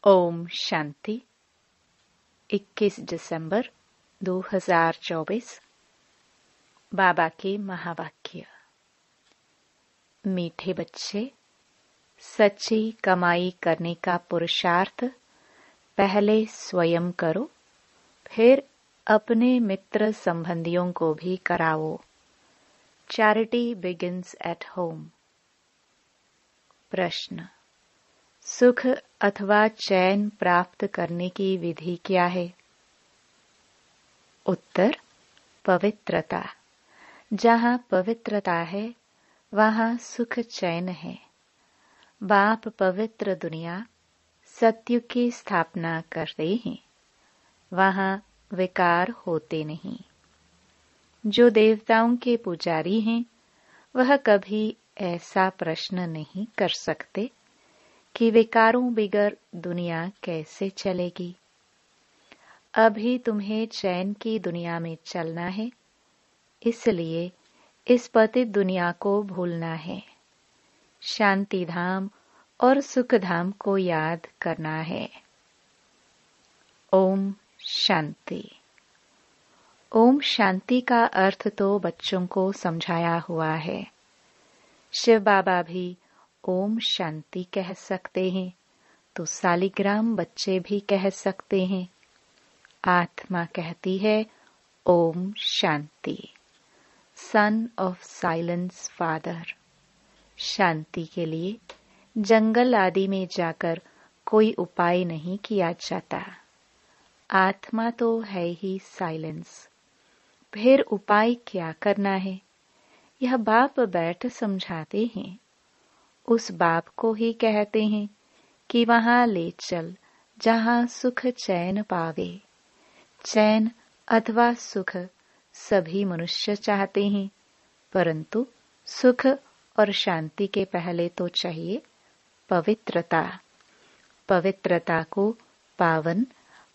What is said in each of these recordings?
ओम शांति। 21 दिसंबर 2024। बाबा के महावाक्य। मीठे बच्चे, सच्ची कमाई करने का पुरुषार्थ पहले स्वयं करो, फिर अपने मित्र संबंधियों को भी कराओ। Charity begins at home. प्रश्न: सुख अथवा चैन प्राप्त करने की विधि क्या है? उत्तर: पवित्रता। जहाँ पवित्रता है वहाँ सुख चैन है। बाप पवित्र दुनिया सत्युग की स्थापना करते हैं, वहाँ विकार होते नहीं। जो देवताओं के पुजारी हैं वह कभी ऐसा प्रश्न नहीं कर सकते कि विकारों बिगर दुनिया कैसे चलेगी। अभी तुम्हें चैन की दुनिया में चलना है, इसलिए इस पतित दुनिया को भूलना है। शांति धाम और सुख धाम को याद करना है। ओम शांति। ओम शांति का अर्थ तो बच्चों को समझाया हुआ है। शिव बाबा भी ओम शांति कह सकते हैं, तो सालिग्राम बच्चे भी कह सकते हैं। आत्मा कहती है ओम शांति। Son of silence father. शांति के लिए जंगल आदि में जाकर कोई उपाय नहीं किया जाता। आत्मा तो है ही साइलेंस, फिर उपाय क्या करना है? यह बाप बैठ समझाते हैं। उस बाप को ही कहते हैं कि वहां ले चल जहां सुख चैन पावे। चैन अथवा सुख सभी मनुष्य चाहते हैं, परंतु सुख और शांति के पहले तो चाहिए पवित्रता। पवित्रता को पावन,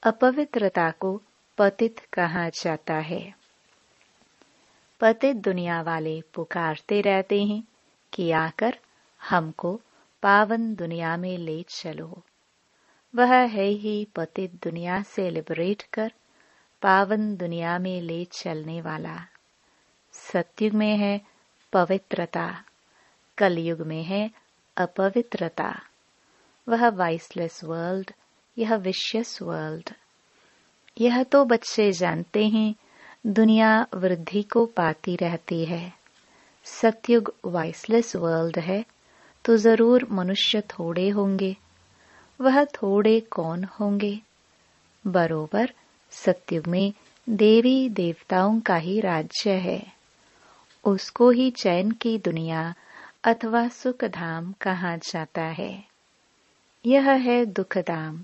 अपवित्रता को पतित कहा जाता है। पतित दुनिया वाले पुकारते रहते हैं कि आकर हमको पावन दुनिया में ले चलो। वह है ही पतित दुनिया से लिबरेट कर पावन दुनिया में ले चलने वाला। सतयुग में है पवित्रता, कलयुग में है अपवित्रता। वह वाइसलेस वर्ल्ड, यह विशियस वर्ल्ड। यह तो बच्चे जानते हैं, दुनिया वृद्धि को पाती रहती है। सतयुग वाइसलेस वर्ल्ड है तो जरूर मनुष्य थोड़े होंगे। वह थोड़े कौन होंगे? बरोबर सतयुग में देवी देवताओं का ही राज्य है। उसको ही चैन की दुनिया अथवा सुख धाम कहा जाता है। यह है दुख धाम।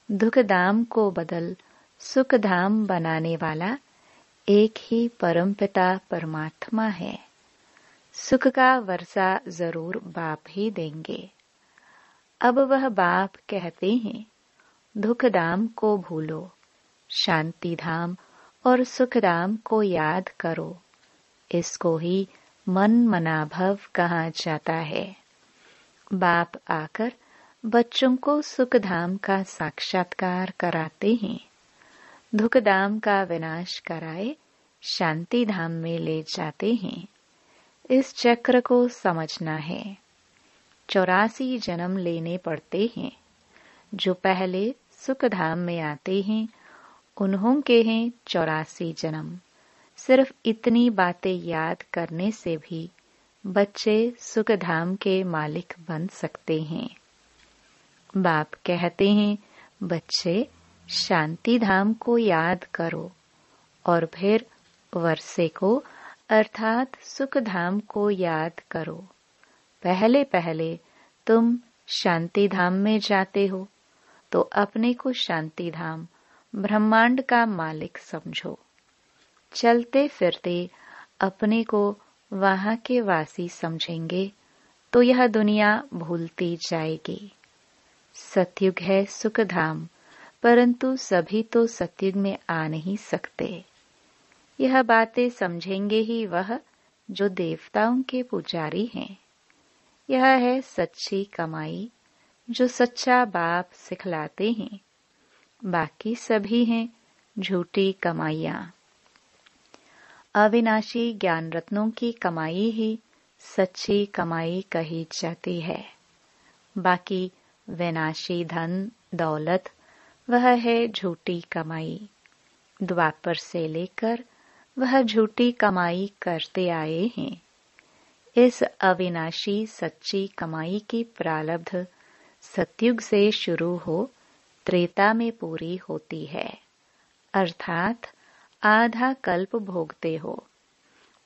दुख धाम को बदल सुख धाम बनाने वाला एक ही परमपिता परमात्मा है। सुख का वर्षा जरूर बाप ही देंगे। अब वह बाप कहते हैं, दुख धाम को भूलो, शांति धाम और सुख धाम को याद करो। इसको ही मन मनाभव कहा जाता है। बाप आकर बच्चों को सुख धाम का साक्षात्कार कराते हैं। दुख धाम का विनाश कराए शांति धाम में ले जाते हैं। इस चक्र को समझना है। 84 जन्म लेने पड़ते हैं। जो पहले सुख धाम में आते हैं उन्हों के हैं 84 जन्म। सिर्फ इतनी बातें याद करने से भी बच्चे सुख धाम के मालिक बन सकते हैं। बाप कहते हैं, बच्चे शांति धाम को याद करो और फिर वर्षे को अर्थात सुख धाम को याद करो। पहले पहले तुम शांति धाम में जाते हो तो अपने को शांति धाम ब्रह्मांड का मालिक समझो। चलते फिरते अपने को वहां के वासी समझेंगे तो यह दुनिया भूलती जाएगी। सतयुग है सुख धाम, परंतु सभी तो सतयुग में आ नहीं सकते। यह बातें समझेंगे ही वह जो देवताओं के पुजारी हैं। यह है सच्ची कमाई, जो सच्चा बाप सिखलाते हैं। बाकी सभी हैं झूठी कमाइयां। अविनाशी ज्ञान रत्नों की कमाई ही सच्ची कमाई कही जाती है। बाकी विनाशी धन दौलत वह है झूठी कमाई। द्वापर से लेकर वह झूठी कमाई करते आए हैं। इस अविनाशी सच्ची कमाई की प्रारब्ध सतयुग से शुरू हो त्रेता में पूरी होती है, अर्थात आधा कल्प भोगते हो।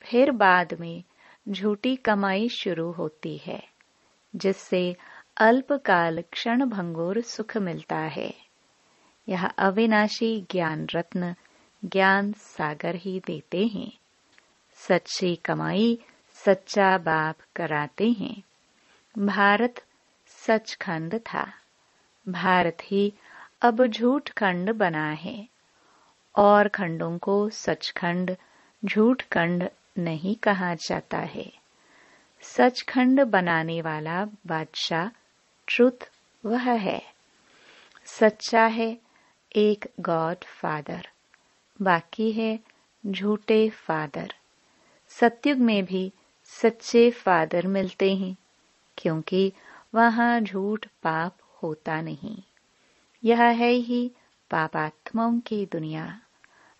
फिर बाद में झूठी कमाई शुरू होती है, जिससे अल्पकाल क्षण भंगुर सुख मिलता है। यह अविनाशी ज्ञान रत्न ज्ञान सागर ही देते हैं। सच्ची कमाई सच्चा बाप कराते हैं। भारत सचखंड था, भारत ही अब झूठ खंड बना है, और खंडों को सचखंड झूठ खंड नहीं कहा जाता है। सचखंड बनाने वाला बादशाह ट्रुथ वह है। सच्चा है एक गॉड फादर, बाकी है झूठे फादर। सतयुग में भी सच्चे फादर मिलते हैं, क्योंकि वहां झूठ पाप होता नहीं। यह है ही पापात्माओं की दुनिया,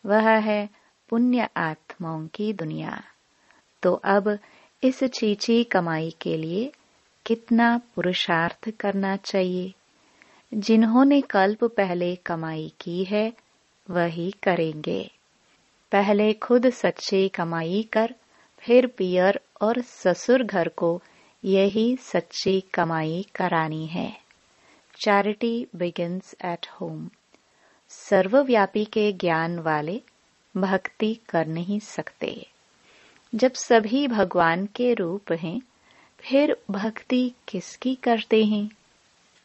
वह है पुण्य आत्माओं की दुनिया। तो अब इस चीची कमाई के लिए कितना पुरुषार्थ करना चाहिए। जिन्होंने कल्प पहले कमाई की है वही करेंगे। पहले खुद सच्ची कमाई कर, फिर पियर और ससुर घर को यही सच्ची कमाई करानी है। Charity begins at home. सर्वव्यापी के ज्ञान वाले भक्ति कर नहीं सकते। जब सभी भगवान के रूप हैं, फिर भक्ति किसकी करते हैं?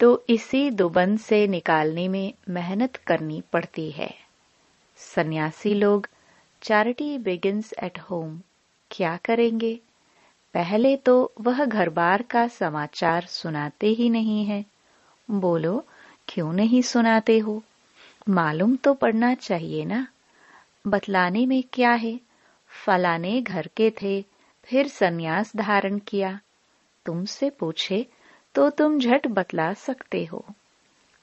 तो इसी दुबन से निकालने में मेहनत करनी पड़ती है। सन्यासी लोग चैरिटी बिगिंस एट होम क्या करेंगे? पहले तो वह घर बार का समाचार सुनाते ही नहीं है। बोलो, क्यों नहीं सुनाते हो? मालूम तो पड़ना चाहिए ना। बतलाने में क्या है? फलाने घर के थे, फिर सन्यास धारण किया। तुमसे पूछे तो तुम झट बतला सकते हो।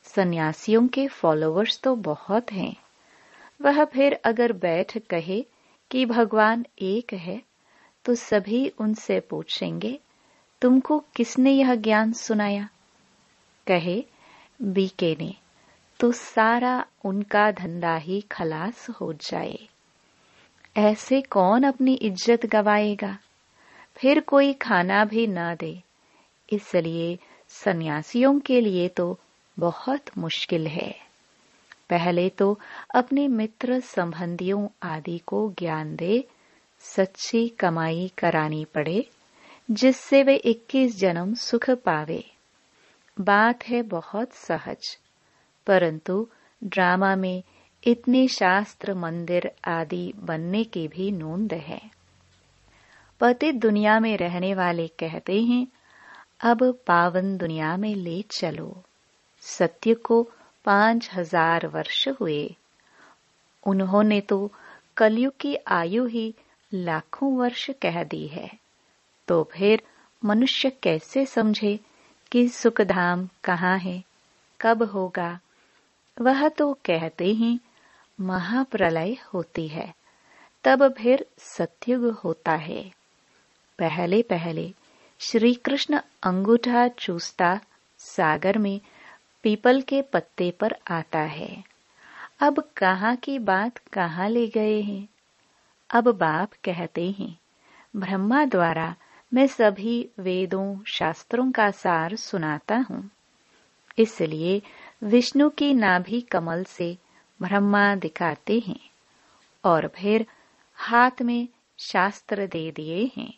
सन्यासियों के फॉलोवर्स तो बहुत हैं। वह फिर अगर बैठ कहे कि भगवान एक है, तो सभी उनसे पूछेंगे, तुमको किसने यह ज्ञान सुनाया? कहे बीके ने, तो सारा उनका धंधा ही खलास हो जाए। ऐसे कौन अपनी इज्जत गवाएगा? फिर कोई खाना भी न दे। इसलिए सन्यासियों के लिए तो बहुत मुश्किल है। पहले तो अपने मित्र संबंधियों आदि को ज्ञान दे, सच्ची कमाई करानी पड़े, जिससे वे 21 जन्म सुख पावे। बात है बहुत सहज, परंतु ड्रामा में इतने शास्त्र मंदिर आदि बनने की भी नोंद है। पतित दुनिया में रहने वाले कहते हैं, अब पावन दुनिया में ले चलो। सत्य को 5000 वर्ष हुए। उन्होंने तो कलयुग की आयु ही लाखों वर्ष कह दी है। तो फिर मनुष्य कैसे समझे कि सुखधाम कहाँ है, कब होगा? वह तो कहते ही महाप्रलय होती है, तब फिर सतयुग होता है। पहले पहले श्री कृष्ण अंगूठा चूसता सागर में पीपल के पत्ते पर आता है। अब कहाँ की बात कहाँ ले गए हैं? अब बाप कहते हैं, ब्रह्मा द्वारा मैं सभी वेदों शास्त्रों का सार सुनाता हूँ। इसलिए विष्णु की नाभि कमल से ब्रह्मा दिखाते हैं, और फिर हाथ में शास्त्र दे दिए हैं।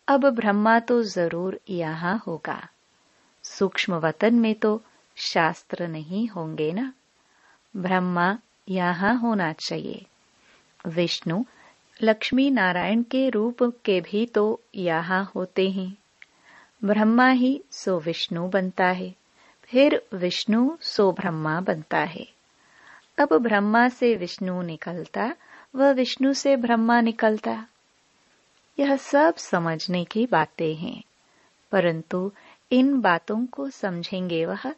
अब ब्रह्मा तो जरूर यहाँ होगा। सूक्ष्म वतन में तो शास्त्र नहीं होंगे ना। ब्रह्मा यहाँ होना चाहिए। विष्णु लक्ष्मी नारायण के रूप के भी तो यहाँ होते हैं। ब्रह्मा ही सो विष्णु बनता है, फिर विष्णु सो ब्रह्मा बनता है। अब ब्रह्मा से विष्णु निकलता, वह विष्णु से ब्रह्मा निकलता। यह सब समझने की बातें हैं, परंतु इन बातों को समझेंगे वह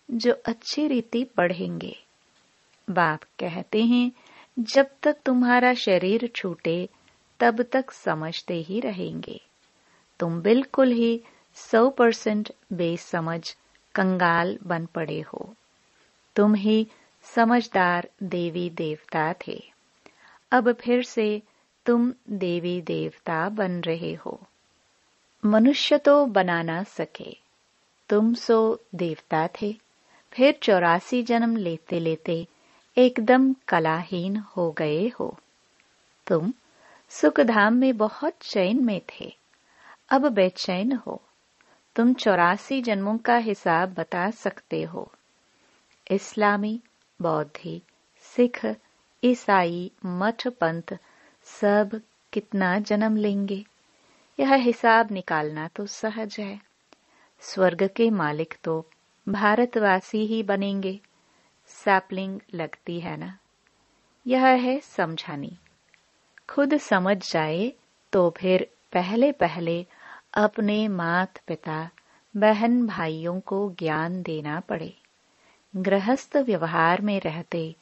जो अच्छी रीति पढ़ेंगे। बाप कहते हैं, जब तक तुम्हारा शरीर छूटे तब तक समझते ही रहेंगे। तुम बिल्कुल ही 100% बेसमझ कंगाल बन पड़े हो। तुम ही समझदार देवी देवता थे, अब फिर से तुम देवी देवता बन रहे हो। मनुष्य तो बना ना सके, तुम सो देवता थे। फिर 84 जन्म लेते लेते एकदम कलाहीन हो गए हो। तुम सुखधाम में बहुत चैन में थे, अब बेचैन हो। तुम 84 जन्मों का हिसाब बता सकते हो। इस्लामी, बौद्धी, सिख, ईसाई, मठ पंथ सब कितना जन्म लेंगे, यह हिसाब निकालना तो सहज है। स्वर्ग के मालिक तो भारतवासी ही बनेंगे। सैपलिंग लगती है ना, यह है समझानी। खुद समझ जाए तो फिर पहले पहले अपने माता पिता बहन भाइयों को ज्ञान देना पड़े। गृहस्थ व्यवहार में रहते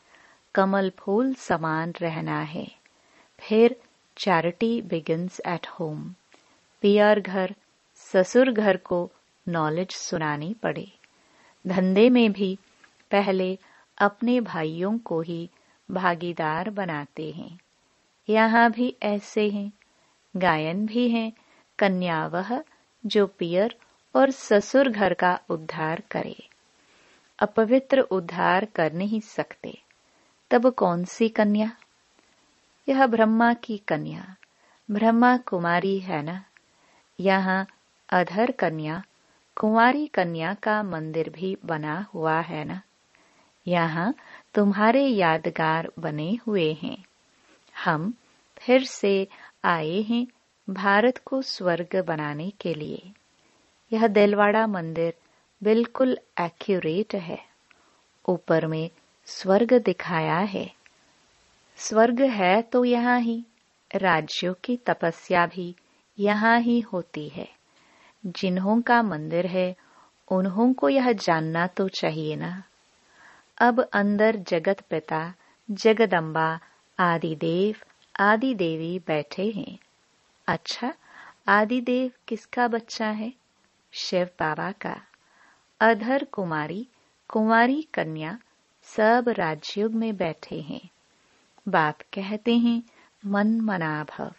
कमल फूल समान रहना है। फिर चैरिटी बिगिंस एट होम। पियर घर, ससुर घर को नॉलेज सुनानी पड़े। धंधे में भी पहले अपने भाइयों को ही भागीदार बनाते हैं। यहाँ भी ऐसे हैं। गायन भी हैं, कन्या वह जो पियर और ससुर घर का उद्धार करे। अपवित्र उद्धार कर नहीं सकते, तब कौन सी कन्या? यह ब्रह्मा की कन्या, ब्रह्मा कुमारी है ना। यहाँ अधर कन्या, कुंवारी कन्या का मंदिर भी बना हुआ है ना। यहाँ तुम्हारे यादगार बने हुए हैं। हम फिर से आए हैं भारत को स्वर्ग बनाने के लिए। यह दिलवाड़ा मंदिर बिल्कुल एक्यूरेट है। ऊपर में स्वर्ग दिखाया है। स्वर्ग है तो यहाँ ही। राज्यों की तपस्या भी यहाँ ही होती है। जिन्हों का मंदिर है उन्हों को यह जानना तो चाहिए ना। अब अंदर जगत पिता, जगदम्बा, आदिदेव, आदि देवी बैठे हैं। अच्छा, आदिदेव किसका बच्चा है? शिव बाबा का। अधर कुमारी, कुंवारी कन्या सब राजयोग में बैठे हैं। बाप कहते हैं, मन मना भव,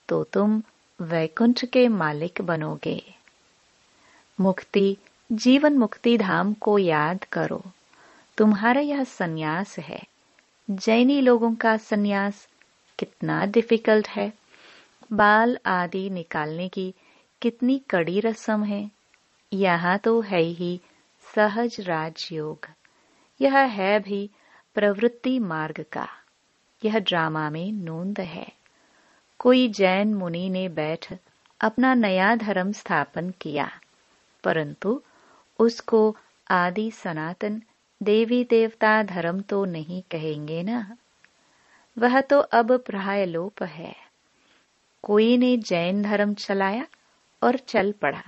तो तुम वैकुंठ के मालिक बनोगे। मुक्ति, जीवन मुक्ति धाम को याद करो। तुम्हारा यह सन्यास है। जैनी लोगों का सन्यास कितना डिफिकल्ट है। बाल आदि निकालने की कितनी कड़ी रस्म है। यहाँ तो है ही सहज राजयोग। यह है भी प्रवृत्ति मार्ग का। यह ड्रामा में नोंद है। कोई जैन मुनि ने बैठ अपना नया धर्म स्थापन किया, परंतु उसको आदि सनातन देवी देवता धर्म तो नहीं कहेंगे ना। वह तो अब प्राय लोप है। कोई ने जैन धर्म चलाया और चल पड़ा।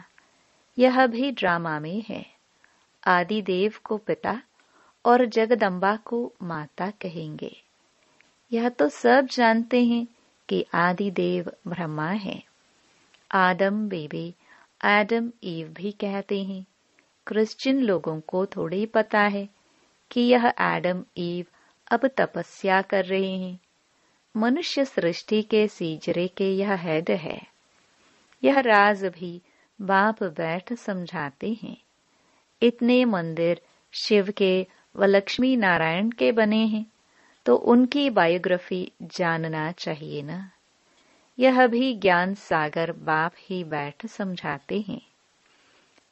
यह भी ड्रामा में है। आदि देव को पिता और जगदम्बा को माता कहेंगे। यह तो सब जानते हैं कि आदि देव ब्रह्मा है। आदम बेबी, एडम ईव भी कहते हैं। क्रिश्चियन लोगों को थोड़ी पता है कि यह एडम ईव अब तपस्या कर रहे हैं। मनुष्य सृष्टि के सीजरे के यह हेड है। यह राज भी बाप बैठ समझाते हैं। इतने मंदिर शिव के व लक्ष्मी नारायण के बने हैं, तो उनकी बायोग्राफी जानना चाहिए ना। यह भी ज्ञान सागर बाप ही बैठ समझाते हैं।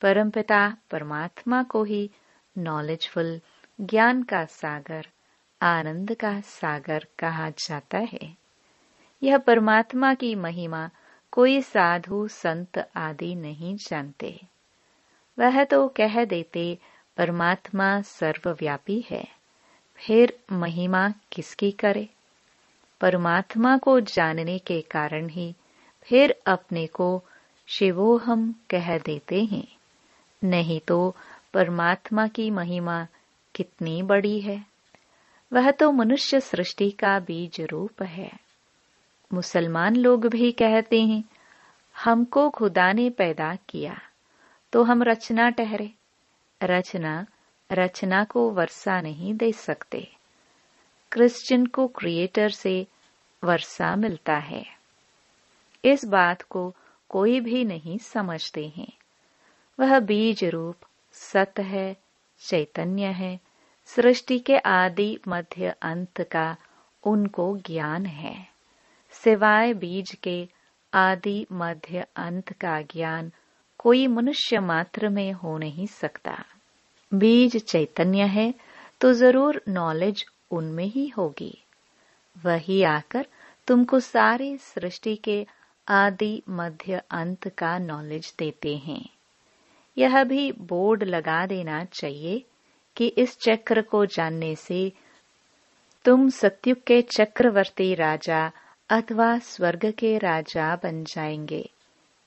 परमपिता परमात्मा को ही नॉलेजफुल, ज्ञान का सागर, आनंद का सागर कहा जाता है। यह परमात्मा की महिमा कोई साधु संत आदि नहीं जानते। वह तो कह देते परमात्मा सर्वव्यापी है, फिर महिमा किसकी करे? परमात्मा को जानने के कारण ही फिर अपने को शिवोहम कह देते हैं, नहीं तो परमात्मा की महिमा कितनी बड़ी है। वह तो मनुष्य सृष्टि का बीज रूप है। मुसलमान लोग भी कहते हैं, हमको खुदा ने पैदा किया तो हम रचना ठहरे। रचना को वर्षा नहीं दे सकते। क्रिश्चियन को क्रिएटर से वर्षा मिलता है। इस बात को कोई भी नहीं समझते हैं। वह बीज रूप सत है, चैतन्य है। सृष्टि के आदि मध्य अंत का उनको ज्ञान है। सिवाय बीज के आदि मध्य अंत का ज्ञान कोई मनुष्य मात्र में हो नहीं सकता। बीज चैतन्य है तो जरूर नॉलेज उनमें ही होगी। वही आकर तुमको सारी सृष्टि के आदि मध्य अंत का नॉलेज देते हैं। यह भी बोर्ड लगा देना चाहिए कि इस चक्र को जानने से तुम सतयुग के चक्रवर्ती राजा अथवा स्वर्ग के राजा बन जाएंगे।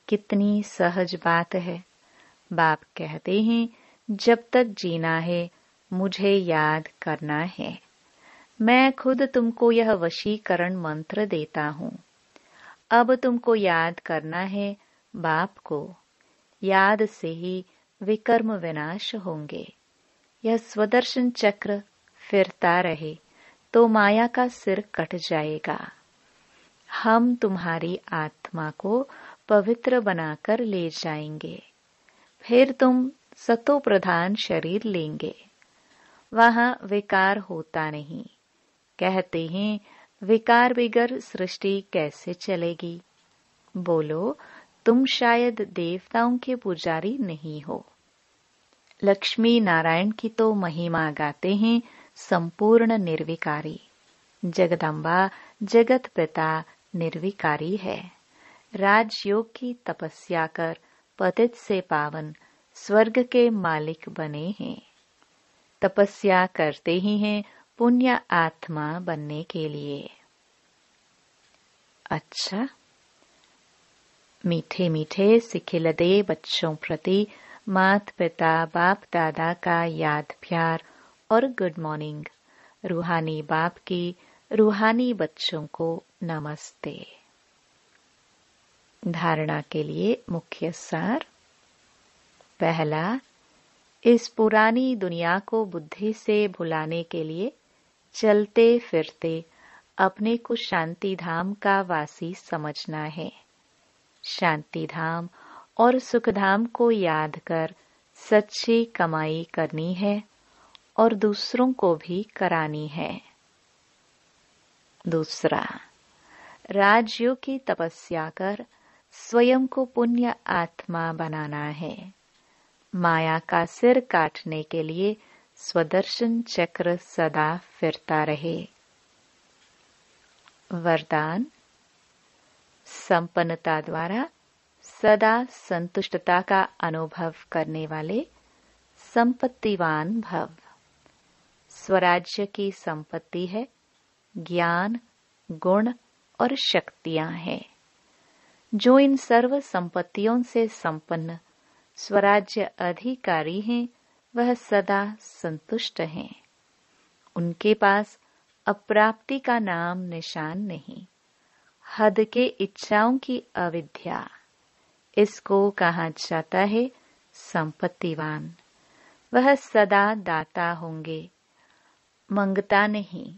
कितनी सहज बात है। बाप कहते हैं, जब तक जीना है मुझे याद करना है। मैं खुद तुमको यह वशीकरण मंत्र देता हूँ। अब तुमको याद करना है बाप को। याद से ही विकर्म विनाश होंगे। यह स्वदर्शन चक्र फिरता रहे तो माया का सिर कट जाएगा। हम तुम्हारी आत्मा को पवित्र बनाकर ले जाएंगे। फिर तुम सतो प्रधान शरीर लेंगे। वहां विकार होता नहीं। कहते हैं, विकार बिगर सृष्टि कैसे चलेगी? बोलो, तुम शायद देवताओं के पुजारी नहीं हो। लक्ष्मी नारायण की तो महिमा गाते हैं संपूर्ण निर्विकारी। जगदम्बा जगत पिता निर्विकारी है। राजयोग की तपस्या कर पतित से पावन स्वर्ग के मालिक बने हैं। तपस्या करते ही हैं पुण्य आत्मा बनने के लिए। अच्छा, मीठे मीठे सिखिलदे बच्चों प्रति मात पिता बाप दादा का याद प्यार और गुड मॉर्निंग। रूहानी बाप की रूहानी बच्चों को नमस्ते। धारणा के लिए मुख्य सार। पहला, इस पुरानी दुनिया को बुद्धि से भुलाने के लिए चलते फिरते अपने को शांति धाम का वासी समझना है। शांति धाम और सुख धाम को याद कर सच्ची कमाई करनी है और दूसरों को भी करानी है। दूसरा, राजयोग की तपस्या कर स्वयं को पुण्य आत्मा बनाना है। माया का सिर काटने के लिए स्वदर्शन चक्र सदा फिरता रहे। वरदान, संपन्नता द्वारा सदा संतुष्टता का अनुभव करने वाले संपत्तिवान भव। स्वराज्य की संपत्ति है, ज्ञान, गुण और शक्तियां हैं। जो इन सर्व संपत्तियों से संपन्न स्वराज्य अधिकारी हैं, वह सदा संतुष्ट हैं। उनके पास अप्राप्ति का नाम निशान नहीं। हद के इच्छाओं की अविद्या, इसको कहा जाता है संपत्तिवान। वह सदा दाता होंगे, मंगता नहीं।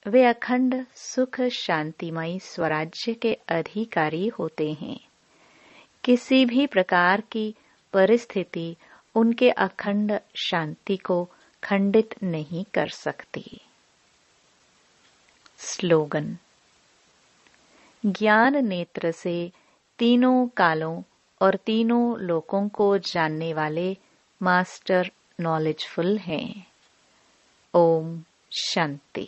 वे अखंड सुख शांतिमय स्वराज्य के अधिकारी होते हैं। किसी भी प्रकार की परिस्थिति उनके अखंड शांति को खंडित नहीं कर सकती। स्लोगन, ज्ञान नेत्र से तीनों कालों और तीनों लोकों को जानने वाले मास्टर नॉलेजफुल हैं। ओम शांति।